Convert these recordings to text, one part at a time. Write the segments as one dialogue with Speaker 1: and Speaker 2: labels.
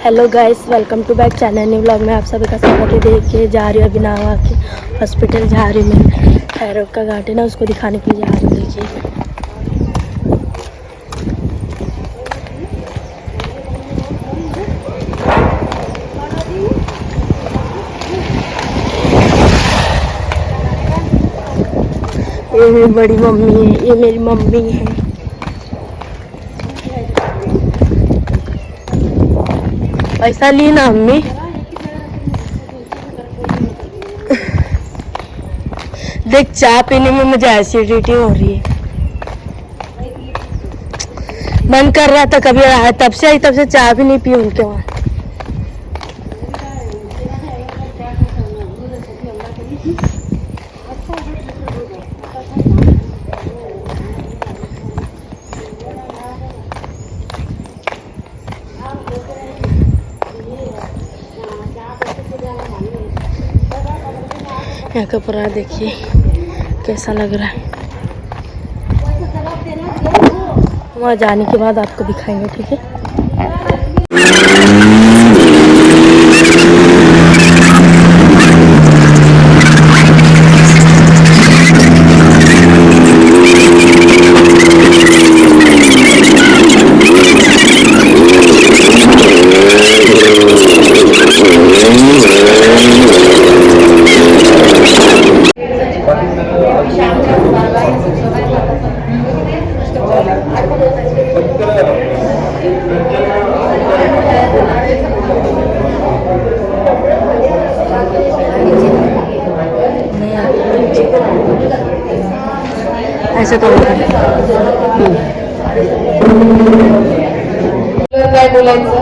Speaker 1: Hello guys, welcome to back channel new vlog में आप सभी का स्वागत है। देखिए जा रही हूँ अभी नावा के हॉस्पिटल जा रही हूँ। मैं थायराइड का गांठ है ना, उसको दिखाने के लिए जा रही हूँ। देखिए ये मेरी बड़ी मम्मी है, ये मेरी मम्मी है। पैसा ली ना मम्मी। देख चाय पीने में मुझे एसिडिटी हो रही है। मन कर रहा था कभी तब से आई, तब से चाय भी नहीं पी उनके वहाँ। यहाँ का पूरा देखिए कैसा लग रहा है। वहाँ जाने के बाद आपको दिखाएंगे, ठीक है। ऐसे तो
Speaker 2: काय बोलायचं?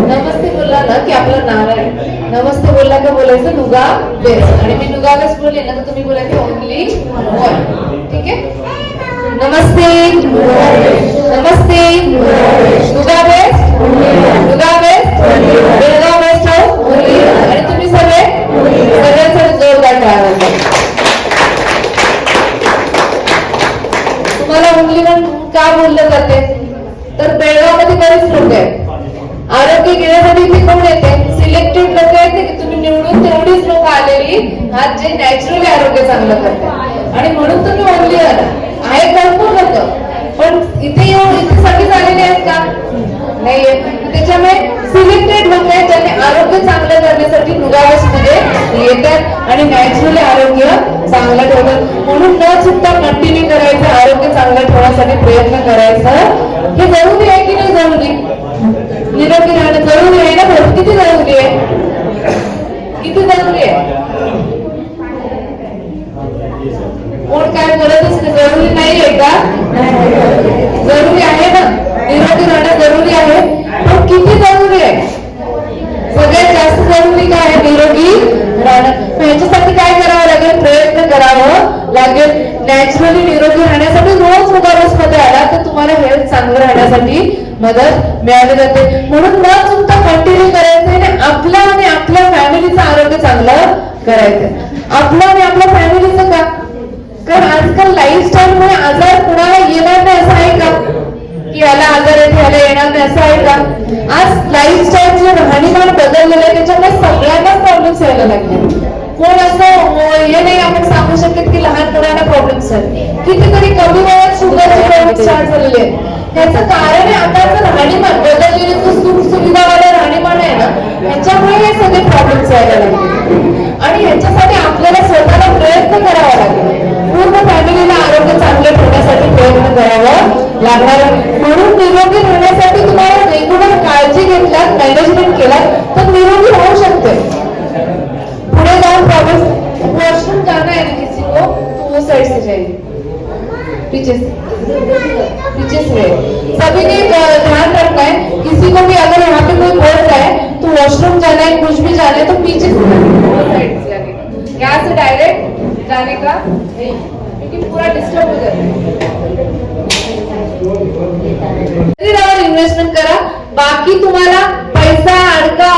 Speaker 2: नमस्ते बोलला ना की आपलं नाव आहे. नमस्ते बोलला का बोलायचं नुगा बेस्ट. आणि मी नुगा बेस्ट बोलले ना तर तुम्ही बोलायचे ओनली वन. ठीक आहे. नमस्ते नमस्ते नुगा बेस्ट बेळगाव बेस्ट ओनली. आणि तुम्ही सगळ्यांसाठी जोरदार टाळ्या. तुम्हाला ओनली वन का बोललं जाते? तर बेळगावमध्ये बरेच लोक आहेत. आरोग्य घेण्यासाठी इथे कोण येते? सिलेक्टेड लोक आहेत की तुम्ही निवडून तेवढीच लोक आलेली आज जे नॅचरली आरोग्य चांगलं करतात. आणि म्हणून तुम्ही ओनली आहे भरपूर लोक, पण इथे येऊन इथे सगळीच आलेली आहेत का? नाही. त्याच्यामुळे सिलेक्टेड लोक आहेत ज्यांनी आरोग्य चांगलं करण्यासाठी नुगावेस मध्ये येतात आणि नॅचरली आरोग्य चांगलं ठेवतात. म्हणून न चुकता कंटिन्यू करायचं, आरोग्य चांगलं ठेवण्यासाठी प्रयत्न करायचं. हे जरुरी आहे की नाही जरुरी? निरोगी राहणं जरुरी आहे ना? बरं किती जरुरी आहे? किती जरुरी आहे? कोण काय बोलतच नाही. जरुरी नाही आहे का? जरुरी आहे ना. निरोगी राहणं जरुरी आहे, पण किती जरुरी आहे? सगळ्यात जास्त जरुरी काय आहे? निरोगी राहणं. ह्याच्यासाठी काय करावं लागेल? प्रयत्न करावं लागेल. नॅचरली निरोगी राहण्यासाठी रोज नुगावेस मध्ये आला तर तुम्हाला हेल्थ चांगलं राहण्यासाठी मदत मिळाली जाते. म्हणून न चुकता कंटिन्यू करायचं आणि आपल्या फॅमिलीचं आरोग्य चांगलं करायचं. आपलं आणि आपल्या फॅमिलीचं का? कारण आजकाल लाईफस्टाईल मुळे आजार कुणाला येणार नाही असं आहे का? की याला आजार येते याला येणार नाही असं आहे का? आज लाईफस्टाईलचे राहणीमान बदललेलं आहे, त्याच्यामुळे सगळ्यांनाच प्रॉब्लेम्स यायला लागले. कोण असं हे नाही आपण सांगू शकत की लहान मुलांना प्रॉब्लेम्स आहेत. कितीतरी कमी वयात शुगरचे प्रॉब्लेम स्टार्ट झालेले आहेत. त्याचं कारण आहे आताचं राहणीमान बदललेले, जो सुख सुविधावाला राहणीमान आहे ना, ह्याच्यामुळे हे सगळे प्रॉब्लेम्स यायला लागले. आणि ह्याच्यासाठी आपल्याला स्वतःला प्रयत्न करावा लागेल. पूर्ण फॅमिलीला आरोग्य चांगलं ठेवण्यासाठी प्रयत्न करावं लागणार. म्हणून निरोगी राहण्यासाठी तुम्हाला रेग्युलर काळजी घेतल्यात, मॅनेजमेंट केलात तर निरोगी होऊ शकते. पुढे जाऊन प्रॉब्लेम. वॉशरूम जाना है ना किसी को तो वो साइड से जाइए, पीछे से. सभी ने ध्यान रखना है. किसी को भी अगर यहाँ पे कोई बोल रहा है तो वॉशरूम जाना है, कुछ भी जाना है तो पीछे से साइड से जाने का. यहाँ से डायरेक्ट जाने का नहीं, लेकिन पूरा डिस्टर्ब हो जाता है. इन्व्हेस्टमेंट करा. बाकी तुम्हाला पैसा, अडका,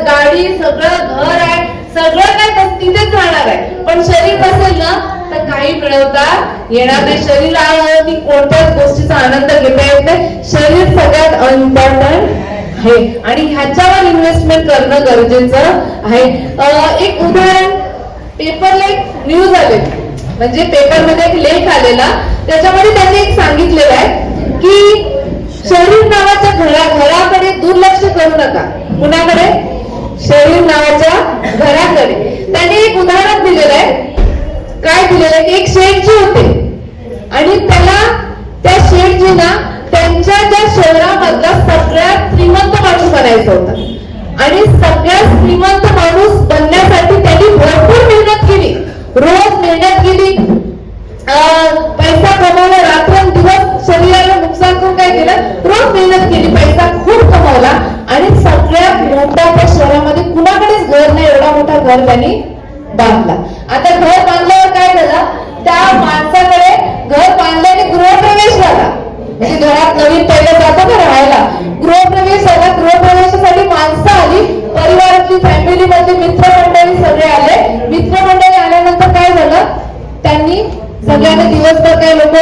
Speaker 2: गाडी, सगळं घर आहे, सगळं काय तिथेच राहणार आहे. पण शरीर नसेल ना तर काही मिळवता येणार नाही. शरीर आहे ती कोणत्याच गोष्टीचा आनंद घेता येत नाही. शरीर सगळ्यात इम्पॉर्टंट आहे आणि ह्याच्यावर इन्व्हेस्टमेंट करणं गरजेचं आहे. एक उदाहरण, पेपरला एक न्यूज आले, म्हणजे पेपरमध्ये एक लेख आलेला, त्याच्यामध्ये त्यांनी एक सांगितलेलं आहे की शरीर नावाच्या घराकडे दुर्लक्ष करू नका. कुणाकडे? शरीर नावाच्या घराकडे. त्यांनी एक उदाहरण दिलेलं आहे. काय दिलेलं आहे की एक शेठजी होते आणि त्याला त्या शेठजीना त्यांच्या त्या शहरामधला सगळ्यात श्रीमंत माणूस बनायचा होता आणि सगळ्यात श्रीमंत माणूस बनण्यासाठी त्यांनी भरपूर मेहनत केली, रोज मेहनत केली, पैसा कमवला, रात्रंदिवस शरीराला नुकसान करून काय केलं, रोज मेहनत केली, पैसा खूप कमवला आणि सगळ्यात मोठा त्या शहरामध्ये कुणाकडेच घर नाही एवढा मोठा घर त्यांनी बांधला. आता घर बांधल्यावर काय झालं, त्या माणसाकडे घर बांधल्याने गृहप्रवेश झाला, म्हणजे घरात नवीन पहिलं जातो ना राहायला, गृहप्रवेश झाला. गृहप्रवेशासाठी माणसं आली, परिवारातली फॅमिली मधली मित्रमंडळी सगळे आले. मित्रमंडळी आल्यानंतर काय झालं, त्यांनी सगळ्यांनी दिवसभर काही लोक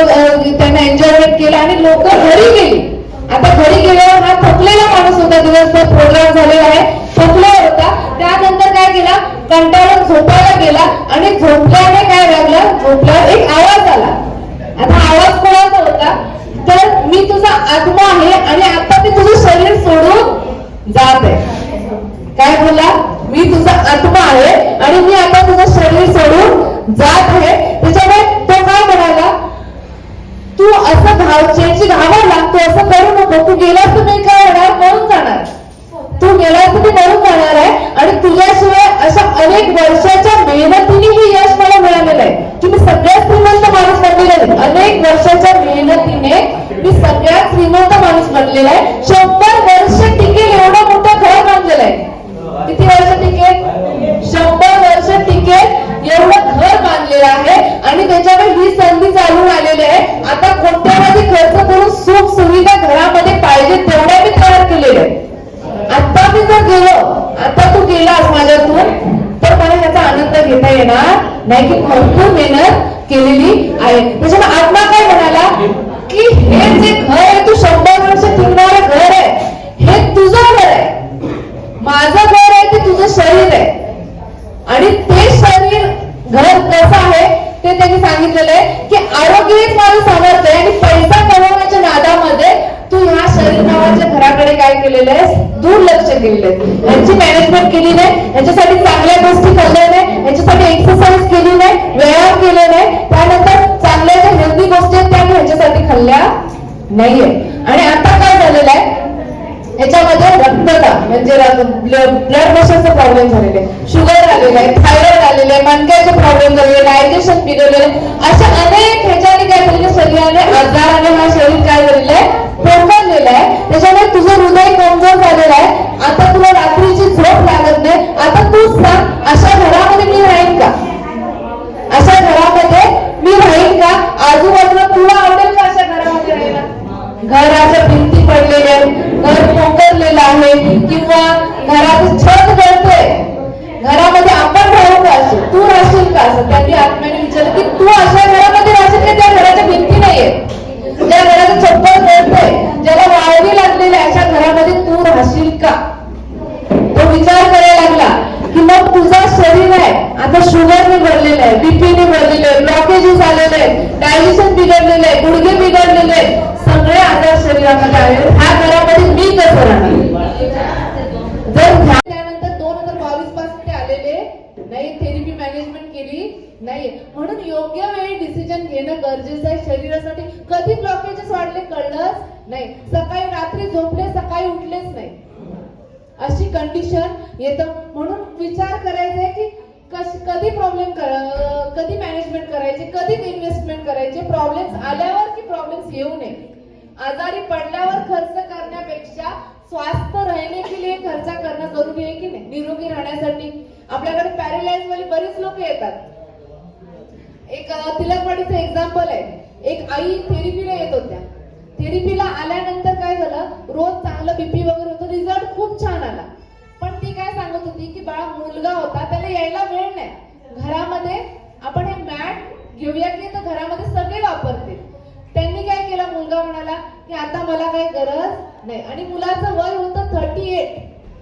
Speaker 2: त्यांना एन्जॉयमेंट केला आणि लोक घरी गेली. आता घरी गेल्यावर हा थकलेला माणूस होता, दिवसभर प्रोग्राम झालेला आहे, थकलेला होता. त्यानंतर काय केला, कंटाळून झोपायला गेला आणि झोपल्याने काय लागलं, झोपल्यावर एक आवाज आला. आता आवाज कोणाचा होता, तर मी तुझा आत्मा आहे आणि आता मी तुझं शरीर सोडून जात आहे. काय बोला, मी तुझा आत्मा आहे आणि मी आता तुझं शरीर सोडून जात आहे. त्याच्यामुळे तो काय म्हणाला, तू असं शेठची घावायला लागतो, असं करू नको, तू गेलास तर मी काय होणार, मरून जाणार, तू गेलास तर मी मरून जाणार आहे आणि तुझ्याशिवाय अशा अनेक वर्षाच्या मेहनतीने हे यश मला मिळालेलं आहे की मी सगळ्यात श्रीमंत माणूस बनलेला आहे. अनेक वर्षाच्या मेहनतीने मी सगळ्यात श्रीमंत माणूस बनलेला आहे. 100 वर्ष टिकेल एवढं मोठं घर बांधलेलं आहे. किती वर्ष टिकेल? 100 वर्ष टिकेल एवढं घर बांधलेलं आहे आणि त्याच्यावर ही संधी चालून आलेली आहे. आता कोट्यावधी खर्च करून सुख सुविधा घरामध्ये पाहिजे तेवढ्या मी तयार केलेल्या आहे. आता मी जर गेलो, आता तू गेलास माझ्यातून, तर मला ह्याचा आनंद घेता येणार नाही की भरपूर मेहनत केलेली आहे. त्याच्यामुळे आत्मा काय म्हणाला की हे जे घर आहे, तू 100 वर्ष टिकणारं घर आहे, हे तुझं घर आहे, माझं घर आहे, ते तुझं शरीर आहे आणि ते शरीर घर कसं आहे ते त्यांनी सांगितलेलं आहे की आरोग्य हेच माझं सामर्थ्य आहे आणि पैसा कमवण्याच्या नादामध्ये तू ह्या शरीर नावाच्या घराकडे काय केलेलं आहे, दुर्लक्ष केलेलं आहे. यांची मॅनेजमेंट केली नाही, याच्यासाठी चांगल्या गोष्टी खाल्ल्या नाही, याच्यासाठी एक्सरसाइज केली नाही, व्यायाम केले नाही, त्यानंतर चांगल्या ज्या हेल्दी गोष्टी आहेत त्या ह्याच्यासाठी खाल्ल्या नाहीये. आणि आता काय झालेलं आहे, याच्यामध्ये रक्तदाब म्हणजे ब्लड प्रेशरचा प्रॉब्लेम झालेला आहे, शुगर आलेला आहे, थायरॉइड आलेले आहे, मणक्याचे प्रॉब्लेम झालेले, डायजेशन बिघडलेले, अशा अनेक ह्याच्याने काय झालेलं शरीराने आजाराने हा शरीर काय झालेलं आहे, पोखरलेलं आहे. त्याच्यामुळे तुझं हृदय कमजोर झालेलं आहे. आता तुला रात्रीची झोप लागत नाही. आता तूच सांग, अशा घरामध्ये मी राहीन का? अशा घरामध्ये मी राहीन का? आजूबाजूला तुला आवडेल का अशा घरामध्ये राहायला? घराच्या भिंती पडलेल्या, घर पोखरलेलं आहे किंवा घराचं छत गळतंय, घरामध्ये आपण राहू का असं, तू राहशील का असं? त्यांनी आत्म्याने विचारलं की तू अशा घरामध्ये राहशील का त्या घराच्या भिंती नाहीये, ज्या घराचं छप्पर गळतंय, ज्याला वाळवी लागलेली अशा घरामध्ये तू राहशील का? तो विचार करायला लागला की मग तुझा शरीर आहे आता शुगरने भरलेलं आहे, बीपीने भरलेलं आहे, ब्लॉकेजेस आलेले आहेत, डायजेशन बिघडलेलं आहे, गुडघे बिघडलेले आहेत, सगळे आजार शरीरामध्ये आहेत. ह्या घरामध्ये मी कसं राहणार? जर त्यानंतर 2022 पासून ते आलेले नाही, थेरपी मॅनेजमेंट केली नाहीये. म्हणून योग्य वेळी डिसिजन घेणं गरजेचं आहे शरीरासाठी. कधी ब्लॉकेजेस वाढले कळलंच नाही, सकाळी रात्री झोपले, सकाळी उठलेच नाही, अशी कंडिशन येतं. म्हणून विचार करायचा आहे की कधी प्रॉब्लेम कधी मॅनेजमेंट करायचे, कधी इन्व्हेस्टमेंट करायचे, प्रॉब्लेम्स आल्यावर की प्रॉब्लेम्स येऊ नये. आजारी पडल्यावर खर्च करण्यापेक्षा स्वास्थ रहने के लिए खर्च करणं जरुरी आहे की नाही? निरोगी राहण्यासाठी आपल्याकडे पॅरालाइज वाली बरीच लोक येतात. एक तिलकवाडीचं एक्झाम्पल आहे. एक आई थेरपीला येत होत्या, थेरपीला आल्यानंतर काय झालं, रोज चांगलं बीपी वगैरे होतं, रिझल्ट खूप छान आला. पण ती काय सांगत होती की बाळा मुलगा होता, त्याला यायला वेळ नाही, घरामध्ये आपण हे मॅट घेऊया की तर घरामध्ये सगळे वापरतील. त्यांनी काय केलं, केला, मुलगा म्हणाला की आता मला काही गरज नाही. आणि मुलाचं वय होतं 38.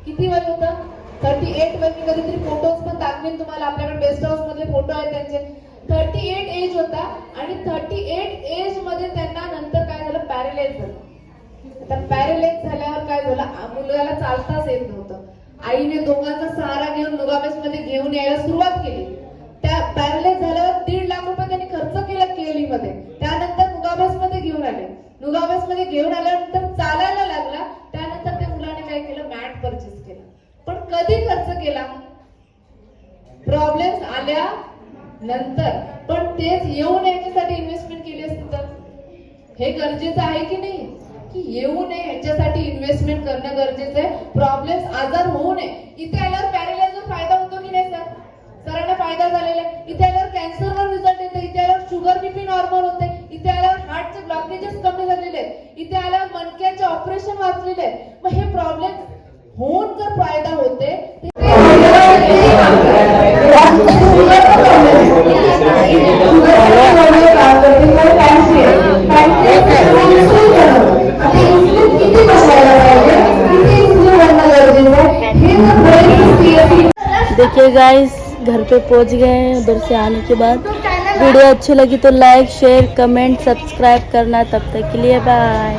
Speaker 2: किती वय होतं? 38 वय. मी कधीतरी फोटोज पण दाखवेन तुम्हाला, आपल्याकडे बेस्ट हाऊस मधले फोटो आहेत त्यांचे. 38 एज होता आणि 38 एज मध्ये त्यांना नंतर काय झालं, पॅरेलाइज झालं. आता पॅरेलाइज झाल्यावर काय झालं, मुलगाला चालताच येत नव्हतं. आईने दोघांचा सहारा घेऊन नुगाबेस मध्ये घेऊन यायला सुरुवात केली. त्या पॅरेलाइज झाल्यावर 1.5 लाख रुपये त्यांनी खर्च केला केली मध्ये. त्यानंतर नुगाबेस मध्ये घेऊन आले. नुगाबेस मध्ये घेऊन आल्यानंतर चालायला लागला. त्यानंतर त्या मुलाने काय केलं, मॅट परचेस केला. पण कधी खर्च केला? प्रॉब्लेम्स आल्या नंतर. पण तेच येऊ नये याच्यासाठी इन्व्हेस्टमेंट केली असती तर हे गरजेचं आहे की नाही, की येऊ नये ह्याच्यासाठी इन्व्हेस्टमेंट करणं गरजेचं आहे. प्रॉब्लेम्स, आजार होऊ नये. इथे आल्यावर पॅरेलाइजवर फायदा होतो की नाही सर? सरांना फायदा झालेला आहे. इथे आल्यावर कॅन्सरवर रिझल्ट येते. इथे आल्यावर शुगर बीपी नॉर्मल होते. इथे आल्यावर हार्टचे ब्लॉकेजेस कमी झालेले आहेत. इथे आल्यावर मणक्याचे ऑपरेशन वाचलेले आहेत. मग हे प्रॉब्लेम होऊन जर फायदा होते
Speaker 1: देखिए गाइस, घर पे पहुंच गए हैं उधर से आने के बाद। वीडियो अच्छी लगी तो लाइक शेयर कमेंट सब्सक्राइब करना। तब तक के लिए बाय।